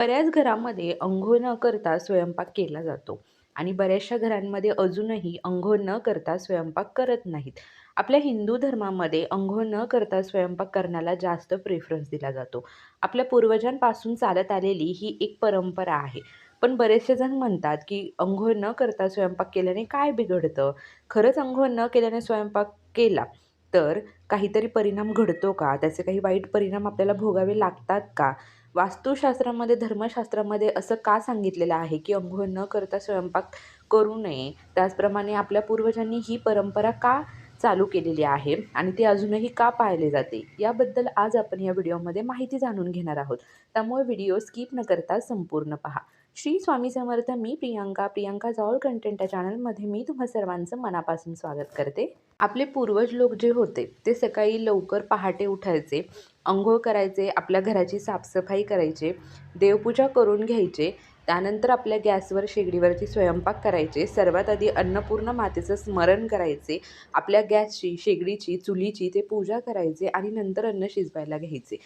बऱ्याच घरामध्ये अंघोळ न करता स्वयंपाक केला जातो आणि बऱ्याचशा घरांमध्ये अजूनही अंघोळ न करता स्वयंपाक करत नाहीत. आपल्या हिंदू धर्मामध्ये अंघोळ न करता स्वयंपाक करण्याला जास्त प्रेफरन्स दिला जातो. आपल्या पूर्वजांपासून चालत आलेली ही एक परंपरा आहे. पण बरेचसे जण म्हणतात की अंघोळ न करता स्वयंपाक केल्याने काय बिघडतं? खरंच अंघोळ न केल्याने स्वयंपाक केला तर काहीतरी परिणाम घडतो का? त्याचे काही वाईट परिणाम आपल्याला भोगावे लागतात का? वास्तुशास्त्रामध्ये, धर्मशास्त्रामध्ये असं का सांगितलेलं आहे, की अंघोळ न करता स्वयंपाक करू नये? त्याचप्रमाणे आपल्या पूर्वजांनी ही परंपरा का चालू केलेली आहे आणि ती अजूनही का पाळली जाते? याबद्दल आज आपण या व्हिडिओमध्ये माहिती जाणून घेणार आहोत. त्यामुळे व्हिडिओ स्किप न करता संपूर्ण पहा. श्री स्वामी समर्थ. मी प्रियंका ऑल कंटेंट या चॅनलमध्ये मी तुम्हा सर्वांचं मनापासून स्वागत करते. आपले पूर्वज लोक जे होते, ते सकाळी लवकर पहाटे उठायचे, अंघोळ करायचे, आपल्या घराची साफसफाई करायचे, देवपूजा करून घ्यायचे. त्यानंतर आपल्या गॅसवर शेगडीवरती स्वयंपाक करायचे. सर्वात आधी अन्नपूर्णा मातेचं स्मरण करायचे. आपल्या गॅसची, शेगडीची, चुलीची ते पूजा करायचे आणि नंतर अन्न शिजवायला घ्यायचे.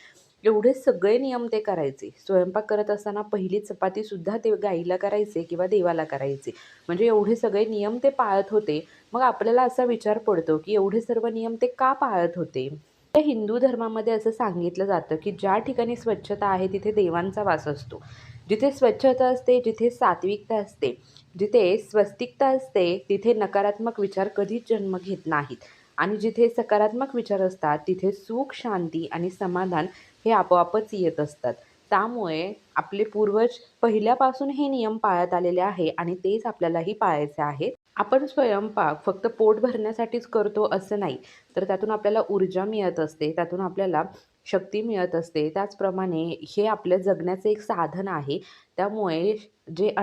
एवढे सगळे नियम ते करायचे. स्वयंपाक करत असताना पहिली चपातीसुद्धा ते गाईला करायचे किंवा देवाला करायचे. म्हणजे एवढे सगळे नियम ते पाळत होते. मग आपल्याला असा विचार पडतो, की एवढे सर्व नियम ते का पाळत होते? त्या हिंदू धर्मामध्ये असं सांगितलं जातं, की ज्या ठिकाणी स्वच्छता आहे तिथे देवांचा वास असतो. जिथे स्वच्छता असते, जिथे सात्विकता असते, जिथे स्वस्तिकता असते, तिथे नकारात्मक विचार कधीच जन्म घेत नाहीत. आणि जिथे सकारात्मक विचार असतात, तिथे सुख, शांती आणि समाधान हे आपोआपच येत असतात. त्यामुळे आपले पूर्वज पहिल्यापासून हे नियम पाळत आलेले आहे आणि तेच आपल्यालाही पाळायचे आहेत. आपण स्वयंपाक फक्त पोट भरण्यासाठीच करतो असं नाही, तर त्यातून आपल्याला ऊर्जा मिळत असते, त्यातून आपल्याला शक्ती मिळत असते. त्याचप्रमाणे हे आपल्या जगण्याचं एक साधन आहे. त्यामुळे जे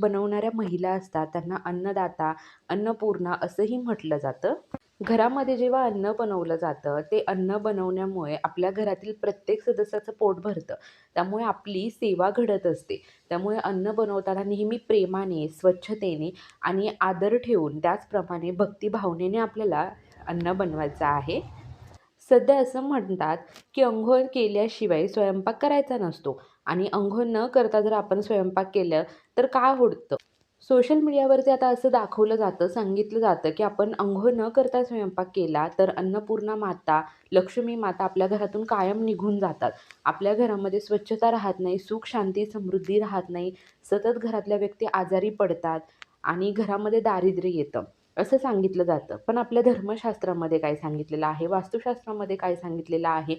बनवणाऱ्या महिला असतात त्यांना अन्नदाता, अन्नपूर्णा असंही म्हटलं जातं. घरामध्ये जेव्हा अन्न बनवलं जातं, ते अन्न बनवण्यामुळे आपल्या घरातील प्रत्येक सदस्याचं पोट भरतं. त्यामुळे आपली सेवा घडत असते. त्यामुळे अन्न बनवताना नेहमी प्रेमाने, स्वच्छतेने आणि आदर ठेवून त्याचप्रमाणे भक्तिभावनेने आपल्याला अन्न बनवायचं आहे. सध्या असं म्हणतात, की अंघोळ केल्याशिवाय स्वयंपाक करायचा नसतो आणि अंघोळ न करता जर आपण स्वयंपाक केलं, तर काय होतं? सोशल मीडियावरती आता असं दाखवलं जातं, सांगितलं जातं, की आपण अंघोळ न करता स्वयंपाक केला, तर अन्नपूर्णा माता, लक्ष्मी माता आपल्या घरातून कायम निघून जातात. आपल्या घरामध्ये स्वच्छता राहत नाही, सुख, शांती, समृद्धी राहत नाही. सतत घरातल्या व्यक्ती आजारी पडतात आणि घरामध्ये दारिद्र्य येतं. असं सांगितलं जातं. पण आपल्या धर्मशास्त्रामध्ये काय सांगितलेलं आहे, वास्तुशास्त्रामध्ये काय सांगितलेलं आहे,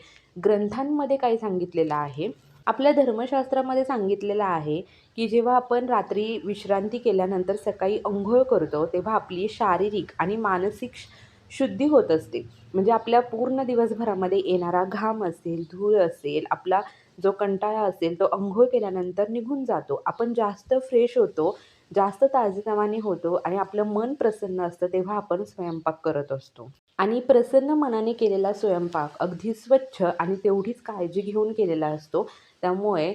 ग्रंथांमध्ये काय सांगितलेलं आहे? आपल्या धर्मशास्त्रामध्ये सांगितलेलं आहे, की जेव्हा आपण रात्री विश्रांती केल्यानंतर सकाळी अंघोळ करतो, तेव्हा आपली शारीरिक आणि मानसिक शुद्धी होत असते. म्हणजे आपल्या पूर्ण दिवसभरामध्ये येणारा घाम असेल, धूळ असेल, आपला जो कंटाळा असेल, तो अंघोळ केल्यानंतर निघून जातो. आपण जास्त फ्रेश होतो, जास्त ताजेतवाने होतो आणि आपलं मन प्रसन्न असतं, तेव्हा आपण स्वयंपाक करत असतो. आणि प्रसन्न मनाने केलेला स्वयंपाक अगदी स्वच्छ आणि तेवढीच काळजी घेऊन केलेला असतो. त्यामुळे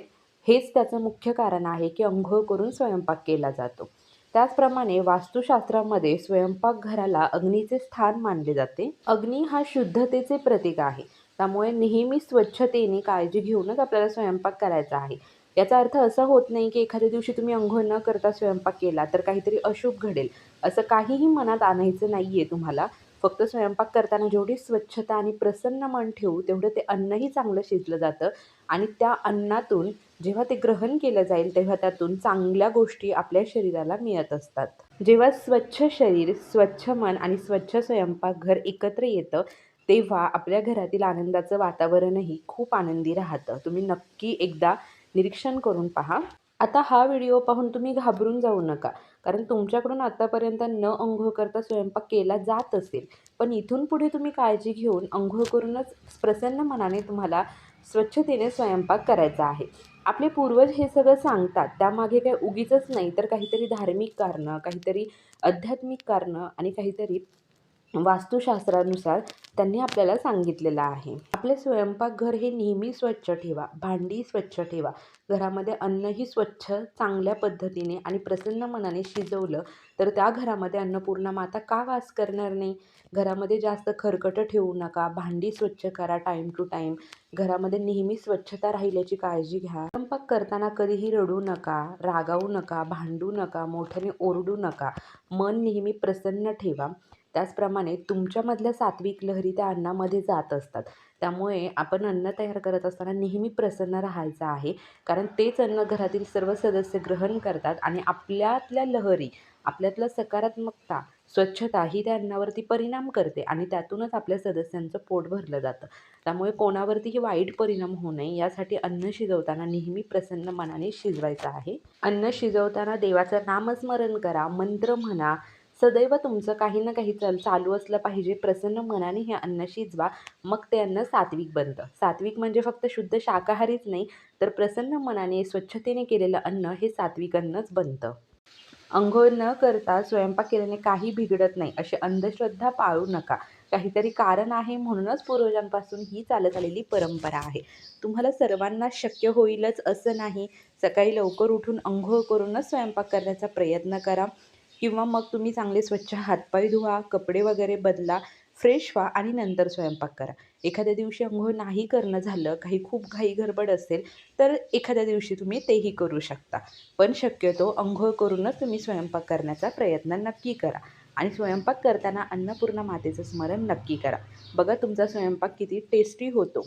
हेच त्याचं मुख्य कारण आहे, की अंघोळ करून स्वयंपाक केला जातो. त्याचप्रमाणे वास्तुशास्त्रामध्ये स्वयंपाकघराला अग्नीचे स्थान मानले जाते. अग्नी हा शुद्धतेचे प्रतीक आहे. त्यामुळे नेहमी स्वच्छतेने काळजी घेऊनच आपल्याला स्वयंपाक करायचा आहे. याचा अर्थ असा होत नाही, की एखाद्या दिवशी तुम्ही अंघोळ न करता स्वयंपाक केला, तर काहीतरी अशुभ घडेल. असं काहीही मनात आणायचं नाहीये तुम्हाला. फक्त स्वयंपाक करताना जेवढी स्वच्छता आणि प्रसन्न मन ठेवू, तेवढं ते अन्नही चांगलं शिजलं जातं आणि त्या अन्नातून जेव्हा ते ग्रहण केलं जाईल, तेव्हा त्यातून चांगल्या गोष्टी आपल्या शरीराला मिळत असतात. जेव्हा स्वच्छ शरीर, स्वच्छ मन आणि स्वच्छ स्वयंपाकघर एकत्र येतं, तेव्हा आपल्या घरातील आनंदाचं वातावरणही खूप आनंदी राहतं. तुम्ही नक्की एकदा निरीक्षण करून पहा. आता हा व्हिडिओ पाहून तुम्ही घाबरून जाऊ नका. कारण तुमच्याकडून आतापर्यंत न अंघोळ करता स्वयंपाक केला जात असेल. पण इथून पुढे तुम्ही काळजी घेऊन अंघोळ करूनच प्रसन्न मनाने तुम्हाला स्वच्छतेने स्वयंपाक करायचा आहे. आपले पूर्वज हे सगळं सांगतात, त्यामागे काही उगीचच नाही, तर काहीतरी धार्मिक कारणं, काहीतरी आध्यात्मिक कारणं आणि काहीतरी वास्तुशास्त्रानुसार त्यांनी आपल्याला सांगितलेलं आहे. आपले स्वयंपाकघर हे नेहमी स्वच्छ ठेवा, भांडी स्वच्छ ठेवा, घरामध्ये अन्नही स्वच्छ चांगल्या पद्धतीने आणि प्रसन्न मनाने शिजवलं तर त्या घरामध्ये अन्नपूर्णा माता का वास करणार नाही. घरामध्ये जास्त खरकटं ठेवू नका, भांडी स्वच्छ करा टाईम टू टाईम, घरामध्ये नेहमी स्वच्छता राहील याची काळजी घ्या. स्वयंपाक करताना कधीही रडू नका, रागावू नका, भांडू नका, मोठ्याने ओरडू नका, मन नेहमी प्रसन्न ठेवा. त्याचप्रमाणे तुमच्यामधल्या सात्विक लहरी त्या अन्नामध्ये जात असतात. त्यामुळे आपण अन्न तयार करत असताना नेहमी प्रसन्न राहायचं आहे, कारण तेच अन्न घरातील सर्व सदस्य ग्रहण करतात आणि आपल्यातल्या लहरी, आपल्यातलं सकारात्मकता, स्वच्छता ही त्या अन्नावरती परिणाम करते आणि त्यातूनच आपल्या सदस्यांचं पोट भरलं जातं. त्यामुळे कोणावरतीही वाईट परिणाम होऊ नये यासाठी अन्न शिजवताना नेहमी प्रसन्न मनाने शिजवायचं आहे. अन्न शिजवताना देवाचं नामस्मरण करा, मंत्र म्हणा, सदैव तुमचं काही ना काही चालू असलं पाहिजे. प्रसन्न मनाने हे अन्न शिजवा, मग ते अन्न सात्विक बनतं. सात्विक म्हणजे फक्त शुद्ध शाकाहारीच नाही, तर प्रसन्न मनाने स्वच्छतेने केलेलं अन्न हे सात्विक अन्नच बनतं. अंघोळ न करता स्वयंपाक केल्याने काही बिघडत नाही अशी अंधश्रद्धा पाळू नका. काहीतरी कारण आहे म्हणूनच पूर्वजांपासून ही चालत आलेली परंपरा आहे. तुम्हाला सर्वांना शक्य होईलच असं नाही. सकाळी लवकर उठून अंघोळ करूनच स्वयंपाक करण्याचा प्रयत्न करा, किंवा मग तुम्ही चांगले स्वच्छ हातपाय धुवा, कपडे वगैरे बदला, फ्रेश व्हा आणि नंतर स्वयंपाक करा. एखाद्या दिवशी अंघोळ नाही करणं झालं, काही खूप घाई गडबड असेल, तर एखाद्या दिवशी तुम्ही तेही करू शकता. पण शक्यतो अंघोळ करूनच तुम्ही स्वयंपाक करण्याचा प्रयत्न नक्की करा आणि स्वयंपाक करताना अन्नपूर्णा मातेचं स्मरण नक्की करा. बघा तुमचा स्वयंपाक किती टेस्टी होतो.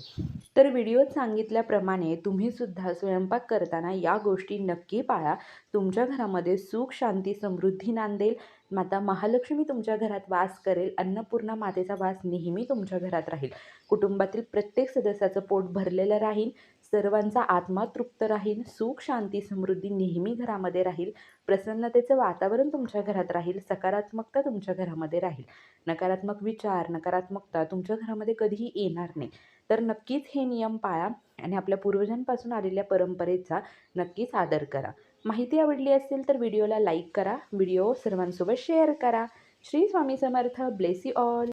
तर व्हिडिओत सांगितल्याप्रमाणे तुम्हीसुद्धा स्वयंपाक करताना या गोष्टी नक्की पाळा. तुमच्या घरामध्ये सुख, शांती, समृद्धी नांदेल. माता महालक्ष्मी तुमच्या घरात वास करेल. अन्नपूर्णा मातेचा वास नेहमी तुमच्या घरात राहील. कुटुंबातील प्रत्येक सदस्याचं पोट भरलेलं राहील. सर्वांचा आत्मा तृप्त राहील. सुख, शांती, समृद्धी नेहमी घरामध्ये राहील. प्रसन्नतेचं वातावरण तुमच्या घरात राहील. सकारात्मकता तुमच्या घरामध्ये राहील. नकारात्मक विचार, नकारात्मकता तुमच्या घरामध्ये कधीही येणार नाही. तर नक्कीच हे नियम पाळा आणि आपल्या पूर्वजांपासून आलेल्या परंपरेचा नक्कीच आदर करा. माहिती आवडली असेल तर व्हिडिओला लाईक करा, व्हिडिओ सर्वांसोबत शेअर करा. Shri Swami Samarth. Bless you all.